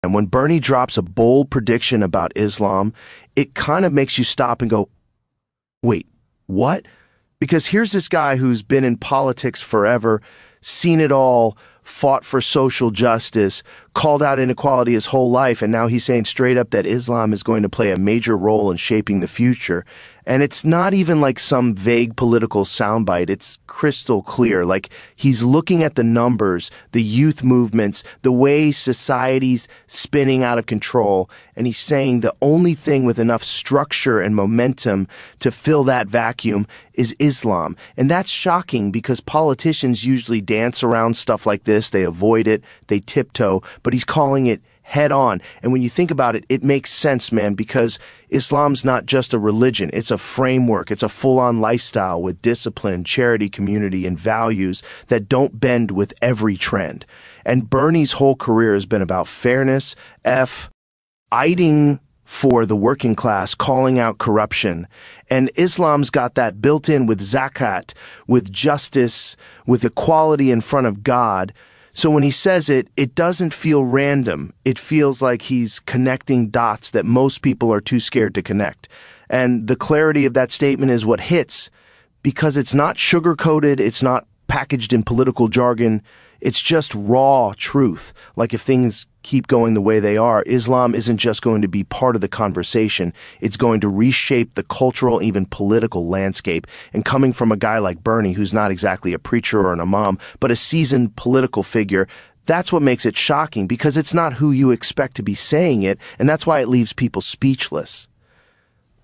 And when Bernie drops a bold prediction about Islam, it kind of makes you stop and go, wait, what? Because here's this guy who's been in politics forever, seen it all, fought for social justice, called out inequality his whole life, and now he's saying straight up that Islam is going to play a major role in shaping the future. And it's not even like some vague political soundbite. It's crystal clear. Like, he's looking at the numbers, the youth movements, the way society's spinning out of control, and he's saying the only thing with enough structure and momentum to fill that vacuum is Islam. And that's shocking because politicians usually dance around stuff like this. They avoid it, they tiptoe, but he's calling it head on. And when you think about it, it makes sense, man, because Islam's not just a religion. It's a framework. It's a full-on lifestyle with discipline, charity, community, and values that don't bend with every trend. And Bernie's whole career has been about fairness, fighting for the working class, calling out corruption. And Islam's got that built in with zakat, with justice, with equality in front of God. So when he says it, it doesn't feel random. It feels like he's connecting dots that most people are too scared to connect. And the clarity of that statement is what hits, because it's not sugar-coated, it's not packaged in political jargon, it's just raw truth. Like, if things keep going the way they are, Islam isn't just going to be part of the conversation, it's going to reshape the cultural, even political landscape. And coming from a guy like Bernie, who's not exactly a preacher or an imam, but a seasoned political figure, that's what makes it shocking, because it's not who you expect to be saying it, and that's why it leaves people speechless.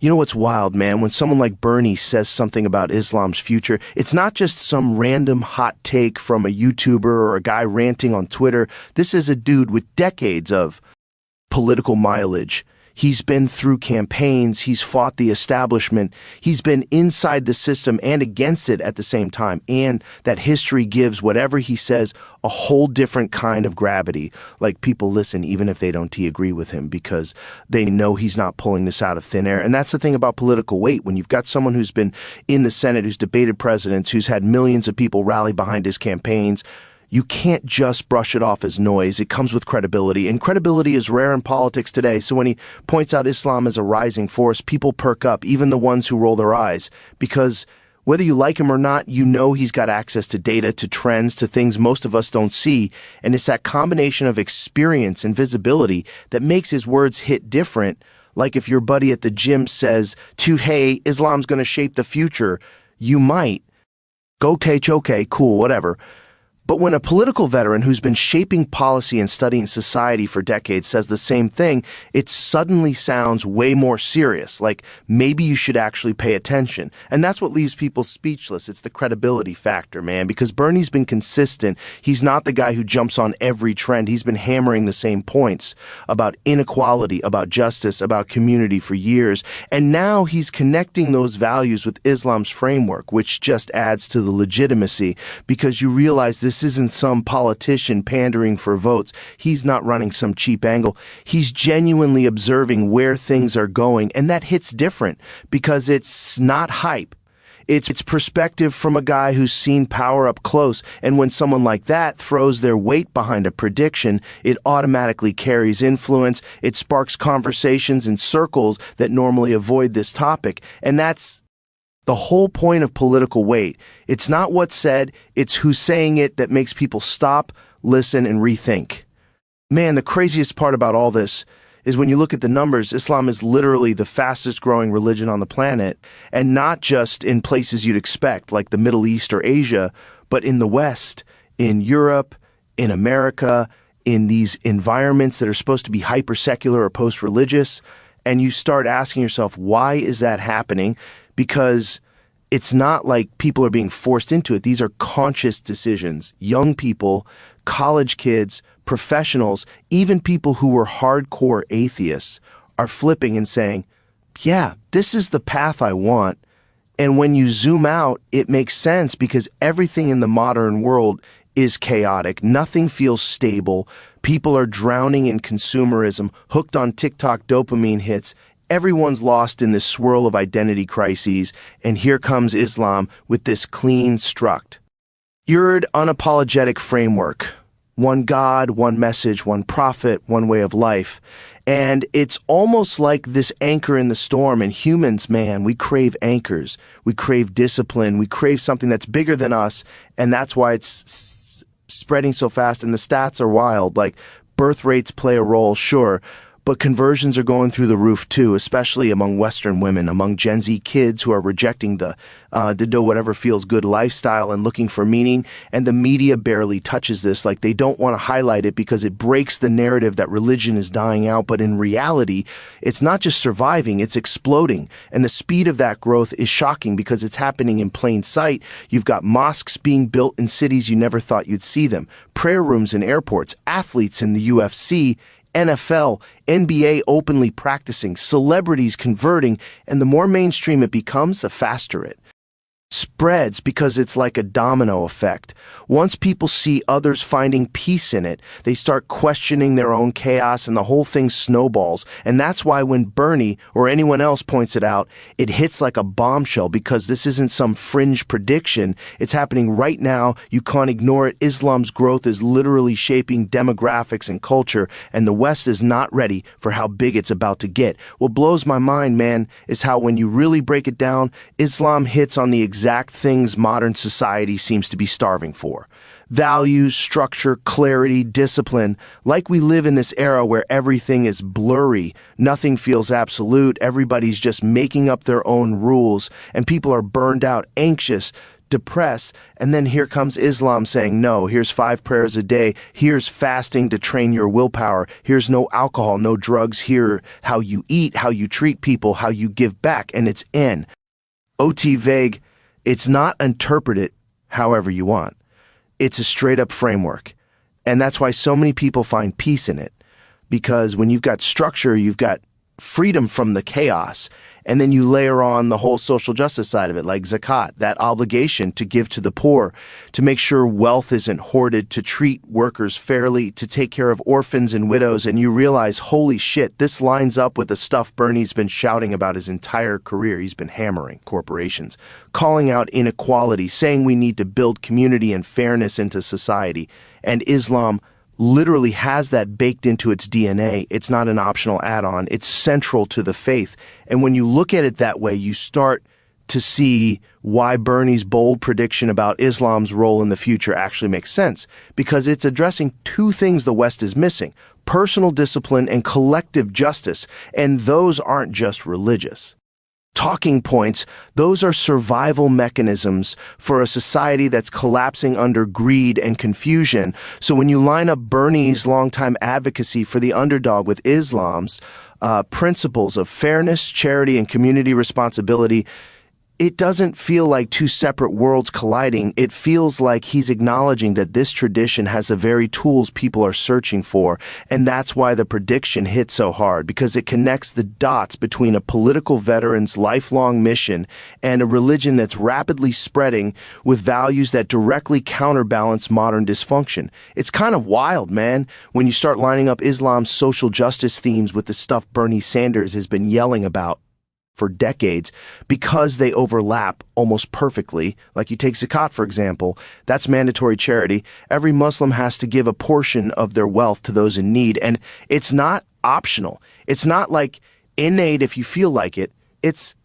You know what's wild, man? When someone like Bernie says something about Islam's future, it's not just some random hot take from a YouTuber or a guy ranting on Twitter. This is a dude with decades of political mileage. He's been through campaigns, he's fought the establishment, he's been inside the system and against it at the same time. And that history gives whatever he says a whole different kind of gravity. Like, people listen even if they don't agree with him, because they know he's not pulling this out of thin air. And that's the thing about political weight. When you've got someone who's been in the Senate, who's debated presidents, who's had millions of people rally behind his campaigns, you can't just brush it off as noise. It comes with credibility, and credibility is rare in politics today. So when he points out Islam as a rising force, people perk up, even the ones who roll their eyes, because whether you like him or not, you know he's got access to data, to trends, to things most of us don't see. And it's that combination of experience and visibility that makes his words hit different. Like, if your buddy at the gym says to, hey, Islam's going to shape the future, you might go, okay, cool, whatever. But when a political veteran who's been shaping policy and studying society for decades says the same thing, it suddenly sounds way more serious, like maybe you should actually pay attention. And that's what leaves people speechless. It's the credibility factor, man, because Bernie's been consistent. He's not the guy who jumps on every trend. He's been hammering the same points about inequality, about justice, about community for years. And now he's connecting those values with Islam's framework, which just adds to the legitimacy, because you realize this isn't some politician pandering for votes. He's not running some cheap angle. He's genuinely observing where things are going, and that hits different because it's not hype. It's perspective from a guy who's seen power up close, and when someone like that throws their weight behind a prediction, it automatically carries influence. It sparks conversations in circles that normally avoid this topic, and that's the whole point of political weight. It's not what's said, it's who's saying it that makes people stop, listen, and rethink. Man, the craziest part about all this is when you look at the numbers, Islam is literally the fastest growing religion on the planet, and not just in places you'd expect, like the Middle East or Asia, but in the West, in Europe, in America, in these environments that are supposed to be hyper-secular or post-religious. And you start asking yourself, why is that happening? Because it's not like people are being forced into it. These are conscious decisions. Young people, college kids, professionals, even people who were hardcore atheists are flipping and saying, yeah, this is the path I want. And when you zoom out, it makes sense, because everything in the modern world is chaotic. Nothing feels stable. People are drowning in consumerism, hooked on TikTok dopamine hits. Everyone's lost in this swirl of identity crises, and here comes Islam with this clean struct. Your unapologetic framework. one God, one message, one prophet, one way of life. And it's almost like this anchor in the storm. And humans, man, we crave anchors. We crave discipline. We crave something that's bigger than us. And that's why it's spreading so fast. And the stats are wild. Like, birth rates play a role, sure, but conversions are going through the roof too, especially among Western women, among Gen Z kids who are rejecting the do whatever feels good lifestyle and looking for meaning. And the media barely touches this. Like, they don't want to highlight it because it breaks the narrative that religion is dying out. But in reality, it's not just surviving, it's exploding. And the speed of that growth is shocking because it's happening in plain sight. You've got mosques being built in cities you never thought you'd see them, prayer rooms in airports, athletes in the UFC, NFL, NBA openly practicing, celebrities converting, and the more mainstream it becomes, the faster it spreads because it's like a domino effect. Once people see others finding peace in it, they start questioning their own chaos and the whole thing snowballs. And that's why when Bernie or anyone else points it out, it hits like a bombshell because this isn't some fringe prediction. It's happening right now. You can't ignore it. Islam's growth is literally shaping demographics and culture, and the West is not ready for how big it's about to get. What blows my mind, man, is how when you really break it down, Islam hits on the exact things modern society seems to be starving for. Values, structure, clarity, discipline. Like, we live in this era where everything is blurry, nothing feels absolute, everybody's just making up their own rules, and people are burned out, anxious, depressed. And then here comes Islam saying, no, here's 5 prayers a day, here's fasting to train your willpower, here's no alcohol, no drugs, here how you eat, how you treat people, how you give back, and it's in. OT vague. It's not interpreted however you want. It's a straight up framework. And that's why so many people find peace in it. Because when you've got structure, you've got freedom from the chaos. And then you layer on the whole social justice side of it, like zakat, that obligation to give to the poor, to make sure wealth isn't hoarded, to treat workers fairly, to take care of orphans and widows. And you realize, holy shit, this lines up with the stuff Bernie's been shouting about his entire career. He's been hammering corporations, calling out inequality, saying we need to build community and fairness into society. And Islam literally has that baked into its DNA. It's not an optional add-on. It's central to the faith. And when you look at it that way, you start to see why Bernie's bold prediction about Islam's role in the future actually makes sense. Because it's addressing 2 things the West is missing: personal discipline and collective justice. And those aren't just religious talking points, those are survival mechanisms for a society that's collapsing under greed and confusion. So when you line up Bernie's longtime advocacy for the underdog with Islam's principles of fairness, charity, and community responsibility, it doesn't feel like 2 separate worlds colliding. It feels like he's acknowledging that this tradition has the very tools people are searching for. And that's why the prediction hits so hard, because it connects the dots between a political veteran's lifelong mission and a religion that's rapidly spreading with values that directly counterbalance modern dysfunction. It's kind of wild, man, when you start lining up Islam's social justice themes with the stuff Bernie Sanders has been yelling about for decades, because they overlap almost perfectly. Like, you take zakat, for example, that's mandatory charity. Every Muslim has to give a portion of their wealth to those in need, and it's not optional. It's not like innate if you feel like it. It's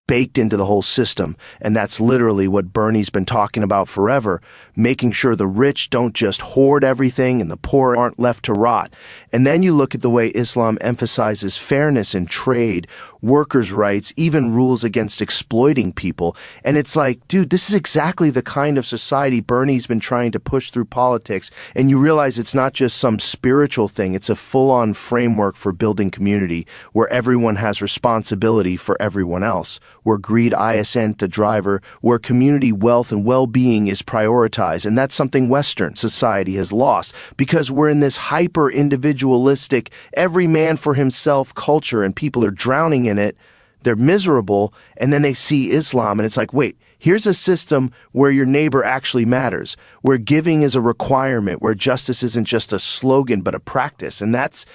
baked into the whole system. And that's literally what Bernie's been talking about forever, making sure the rich don't just hoard everything and the poor aren't left to rot. And then you look at the way Islam emphasizes fairness in trade, workers' rights, even rules against exploiting people. And it's like, dude, this is exactly the kind of society Bernie's been trying to push through politics. And you realize it's not just some spiritual thing. It's a full-on framework for building community where everyone has responsibility for everyone else, where greed isn't the driver, where community wealth and well-being is prioritized. And that's something Western society has lost, because we're in this hyper-individualistic, every man for himself culture, and people are drowning in it. They're miserable, and then they see Islam, and it's like, wait, here's a system where your neighbor actually matters, where giving is a requirement, where justice isn't just a slogan but a practice. And that's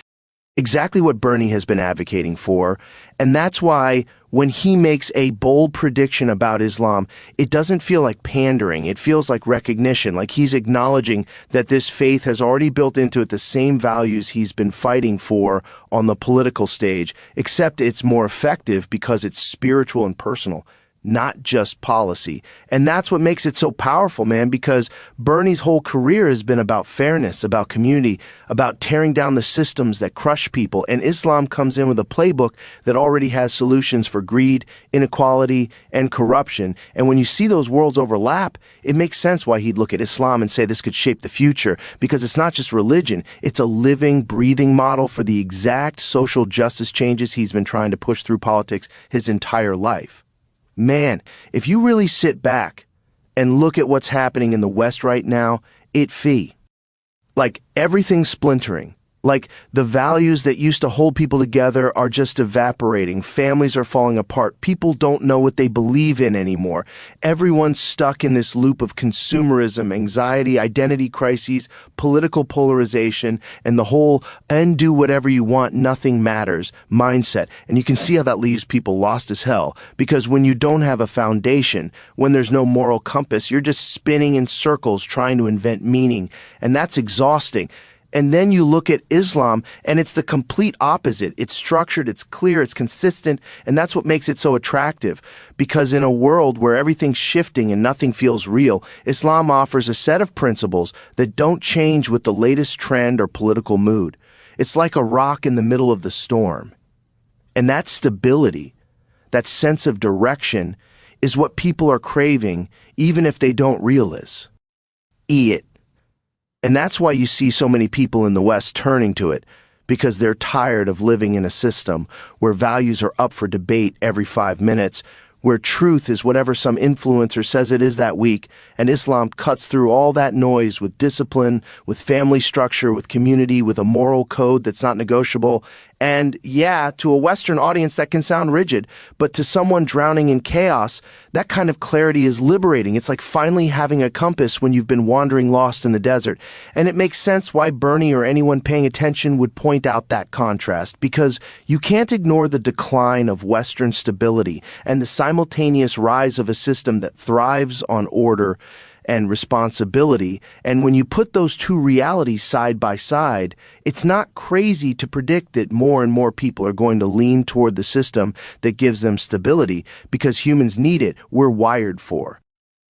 Exactly what Bernie has been advocating for. And that's why when he makes a bold prediction about Islam, it doesn't feel like pandering. It feels like recognition, like he's acknowledging that this faith has already built into it the same values he's been fighting for on the political stage, except it's more effective because it's spiritual and personal, not just policy. And that's what makes it so powerful, man, because Bernie's whole career has been about fairness, about community, about tearing down the systems that crush people. And Islam comes in with a playbook that already has solutions for greed, inequality, and corruption. And when you see those worlds overlap, it makes sense why he'd look at Islam and say this could shape the future, because it's not just religion, it's a living, breathing model for the exact social justice changes he's been trying to push through politics his entire life. Man, if you really sit back and look at what's happening in the West right now, like everything's splintering. Like the values that used to hold people together are just evaporating. Families are falling apart. People don't know what they believe in anymore. Everyone's stuck in this loop of consumerism, anxiety, identity crises, political polarization, and the whole and do whatever you want, nothing matters mindset. And you can see how that leaves people lost as hell, because when you don't have a foundation, when there's no moral compass, you're just spinning in circles trying to invent meaning. And that's exhausting. And then you look at Islam, and it's the complete opposite. It's structured, it's clear, it's consistent, and that's what makes it so attractive. Because in a world where everything's shifting and nothing feels real, Islam offers a set of principles that don't change with the latest trend or political mood. It's like a rock in the middle of the storm. And that stability, that sense of direction, is what people are craving, even if they don't realize it. And that's why you see so many people in the West turning to it, because they're tired of living in a system where values are up for debate every 5 minutes, where truth is whatever some influencer says it is that week, and Islam cuts through all that noise with discipline, with family structure, with community, with a moral code that's not negotiable. And yeah, to a Western audience that can sound rigid, but to someone drowning in chaos, that kind of clarity is liberating. It's like finally having a compass when you've been wandering lost in the desert. And it makes sense why Bernie or anyone paying attention would point out that contrast, because you can't ignore the decline of Western stability and the simultaneous rise of a system that thrives on order and responsibility. And when you put those two realities side by side, it's not crazy to predict that more and more people are going to lean toward the system that gives them stability, because humans need it. We're wired for.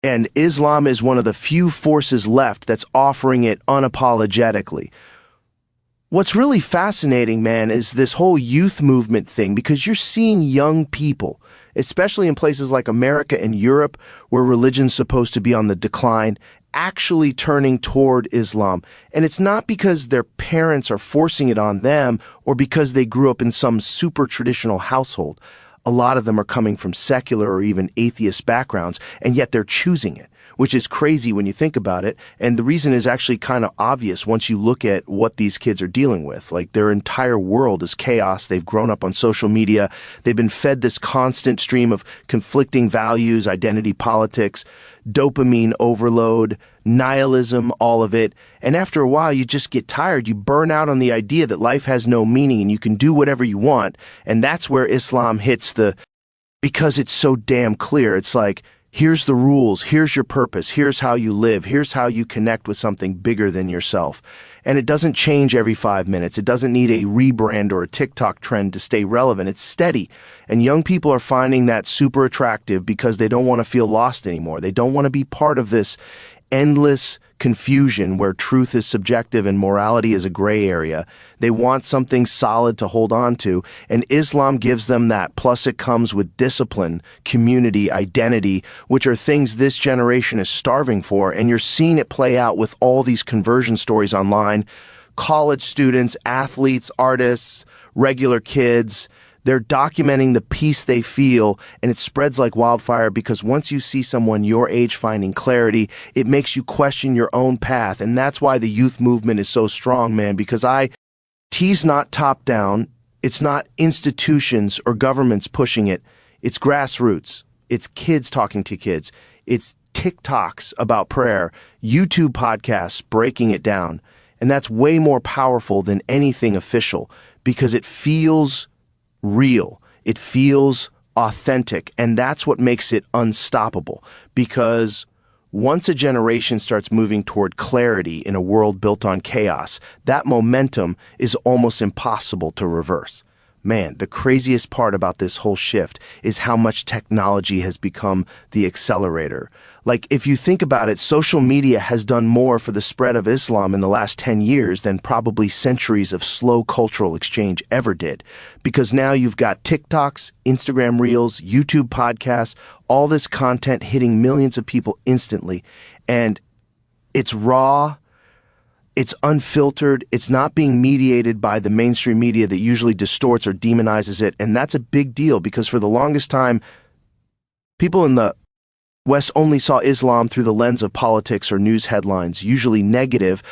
And Islam is one of the few forces left that's offering it unapologetically. What's really fascinating, man, is this whole youth movement thing, because you're seeing young people, especially in places like America and Europe, where religion's supposed to be on the decline, actually turning toward Islam. And it's not because their parents are forcing it on them or because they grew up in some super traditional household. A lot of them are coming from secular or even atheist backgrounds, and yet they're choosing it, which is crazy when you think about it. And the reason is actually kind of obvious once you look at what these kids are dealing with. Like, their entire world is chaos. They've grown up on social media. They've been fed this constant stream of conflicting values, identity politics, dopamine overload, nihilism, all of it. And after a while, you just get tired. You burn out on the idea that life has no meaning and you can do whatever you want. And that's where Islam hits because it's so damn clear. It's like, here's the rules, here's your purpose, here's how you live, here's how you connect with something bigger than yourself. And it doesn't change every 5 minutes. It doesn't need a rebrand or a TikTok trend to stay relevant. It's steady. And young people are finding that super attractive because they don't want to feel lost anymore. They don't want to be part of this endless confusion where truth is subjective and morality is a gray area. They want something solid to hold on to, and Islam gives them that. Plus it comes with discipline, community, identity, which are things this generation is starving for, and you're seeing it play out with all these conversion stories online. College students, athletes, artists, regular kids, they're documenting the peace they feel, and it spreads like wildfire, because once you see someone your age finding clarity, it makes you question your own path. And that's why the youth movement is so strong, man, because T's not top down. It's not institutions or governments pushing it. It's grassroots. It's kids talking to kids. It's TikToks about prayer, YouTube podcasts breaking it down. And that's way more powerful than anything official because it feels real. It feels authentic. And that's what makes it unstoppable. Because once a generation starts moving toward clarity in a world built on chaos, that momentum is almost impossible to reverse. Man, the craziest part about this whole shift is how much technology has become the accelerator. Like, if you think about it, social media has done more for the spread of Islam in the last 10 years than probably centuries of slow cultural exchange ever did. Because now you've got TikToks, Instagram Reels, YouTube podcasts, all this content hitting millions of people instantly. And it's raw. It's unfiltered. It's not being mediated by the mainstream media that usually distorts or demonizes it. And that's a big deal because for the longest time, people in the West only saw Islam through the lens of politics or news headlines, usually negative.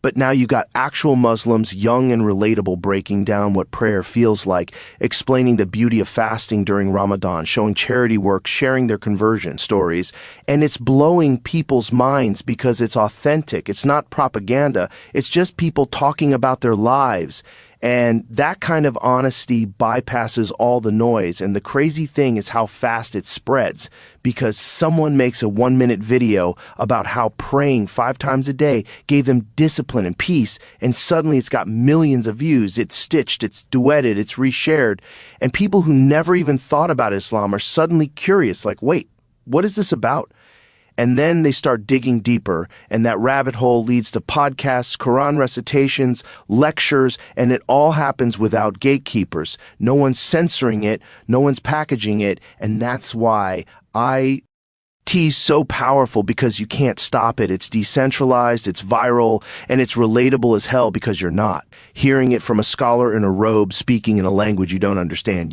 But now you got actual Muslims, young and relatable, breaking down what prayer feels like, explaining the beauty of fasting during Ramadan, showing charity work, sharing their conversion stories. And it's blowing people's minds because it's authentic. It's not propaganda. It's just people talking about their lives. And that kind of honesty bypasses all the noise. And the crazy thing is how fast it spreads because someone makes a 1-minute video about how praying 5 times a day gave them discipline and peace. And suddenly it's got millions of views. It's stitched, it's duetted, it's reshared. And people who never even thought about Islam are suddenly curious, like, wait, what is this about? And then they start digging deeper, and that rabbit hole leads to podcasts, Quran recitations, lectures, and it all happens without gatekeepers. No one's censoring it, no one's packaging it, and that's why IT's so powerful because you can't stop it. It's decentralized, it's viral, and it's relatable as hell because you're not. Hearing it from a scholar in a robe speaking in a language you don't understand,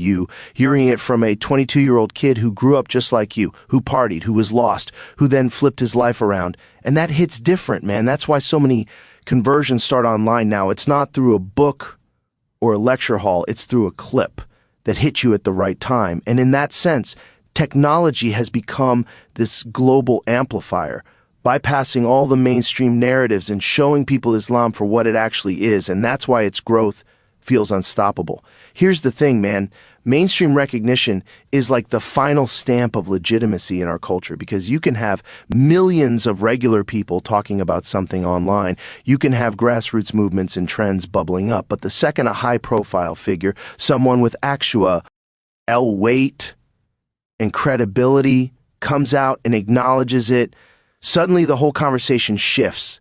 hearing it from a 22-year-old kid who grew up just like you, who partied, who was lost, who then flipped his life around. And that hits different, man. That's why so many conversions start online now. It's not through a book or a lecture hall. It's through a clip that hits you at the right time. And in that sense, technology has become this global amplifier, bypassing all the mainstream narratives and showing people Islam for what it actually is, and that's why its growth feels unstoppable. Here's the thing, man. Mainstream recognition is like the final stamp of legitimacy in our culture because you can have millions of regular people talking about something online. You can have grassroots movements and trends bubbling up, but the second a high-profile figure, someone with actual weight and credibility, comes out and acknowledges it, suddenly the whole conversation shifts.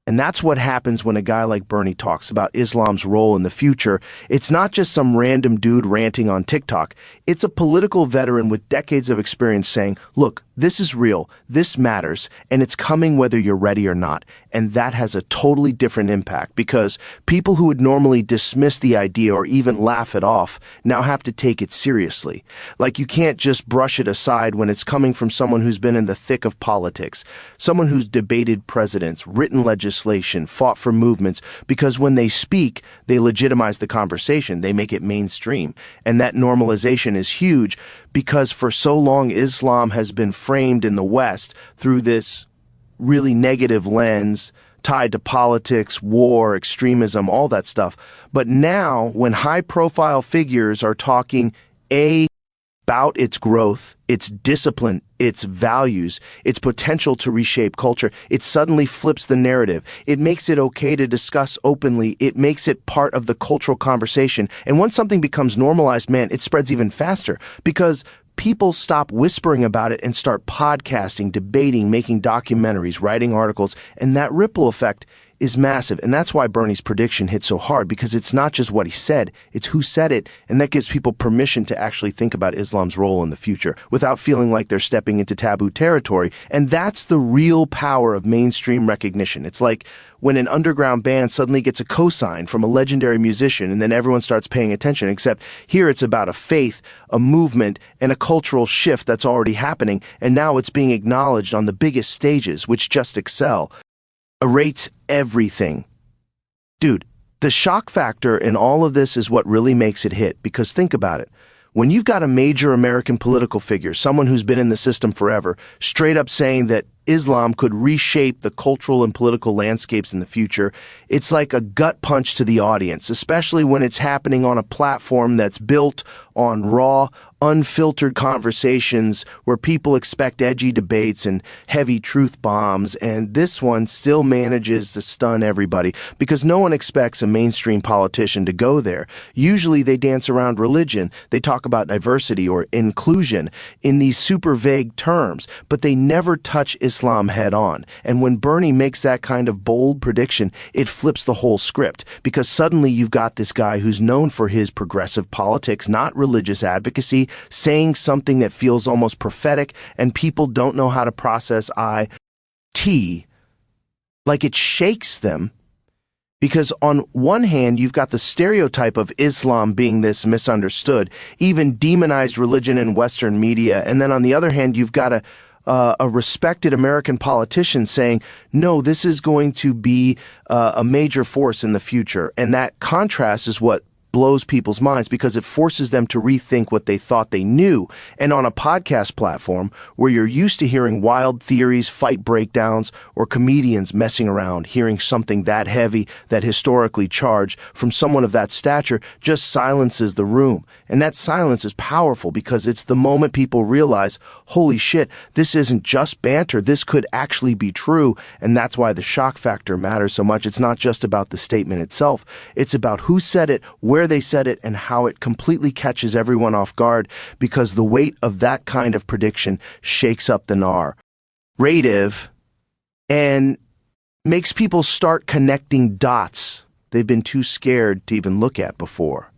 And that's what happens when a guy like Bernie talks about Islam's role in the future. It's not just some random dude ranting on TikTok. It's a political veteran with decades of experience saying, look, this is real, this matters, and it's coming whether you're ready or not. And that has a totally different impact because people who would normally dismiss the idea or even laugh it off now have to take it seriously. Like you can't just brush it aside when it's coming from someone who's been in the thick of politics, someone who's debated presidents, written legislation, fought for movements, because when they speak, they legitimize the conversation, they make it mainstream. And that normalization is huge because for so long Islam has been framed in the West through this really negative lens tied to politics, war, extremism, all that stuff. But now when high-profile figures are talking about its growth, its discipline, its values, its potential to reshape culture, it suddenly flips the narrative. It makes it okay to discuss openly. It makes it part of the cultural conversation. And once something becomes normalized, man, it spreads even faster because people stop whispering about it and start podcasting, debating, making documentaries, writing articles, and that ripple effect is massive. And that's why Bernie's prediction hit so hard, because it's not just what he said, it's who said it, and that gives people permission to actually think about Islam's role in the future without feeling like they're stepping into taboo territory. And that's the real power of mainstream recognition. It's like when an underground band suddenly gets a cosign from a legendary musician and then everyone starts paying attention, except here it's about a faith, a movement, and a cultural shift that's already happening, and now it's being acknowledged on the biggest stages, which just excel. Rates everything. Dude, the shock factor in all of this is what really makes it hit, because think about it. When you've got a major American political figure, someone who's been in the system forever, straight up saying that Islam could reshape the cultural and political landscapes in the future, it's like a gut punch to the audience, especially when it's happening on a platform that's built on raw, unfiltered conversations where people expect edgy debates and heavy truth bombs, and this one still manages to stun everybody because no one expects a mainstream politician to go there. Usually they dance around religion, they talk about diversity or inclusion in these super vague terms, but they never touch Islam head on. And when Bernie makes that kind of bold prediction, it flips the whole script because suddenly you've got this guy who's known for his progressive politics, not religious advocacy, saying something that feels almost prophetic, and people don't know how to process IT. Like, it shakes them because on one hand, you've got the stereotype of Islam being this misunderstood, even demonized religion in Western media, and then on the other hand, you've got a respected American politician saying, no, this is going to be a major force in the future. And that contrast is what blows people's minds because it forces them to rethink what they thought they knew. And on a podcast platform where you're used to hearing wild theories, fight breakdowns, or comedians messing around, hearing something that heavy, that historically charged from someone of that stature just silences the room. And that silence is powerful because it's the moment people realize, holy shit, this isn't just banter, this could actually be true. And that's why the shock factor matters so much. It's not just about the statement itself. It's about who said it, where they said it, and how it completely catches everyone off guard because the weight of that kind of prediction shakes up the narrative and makes people start connecting dots they've been too scared to even look at before.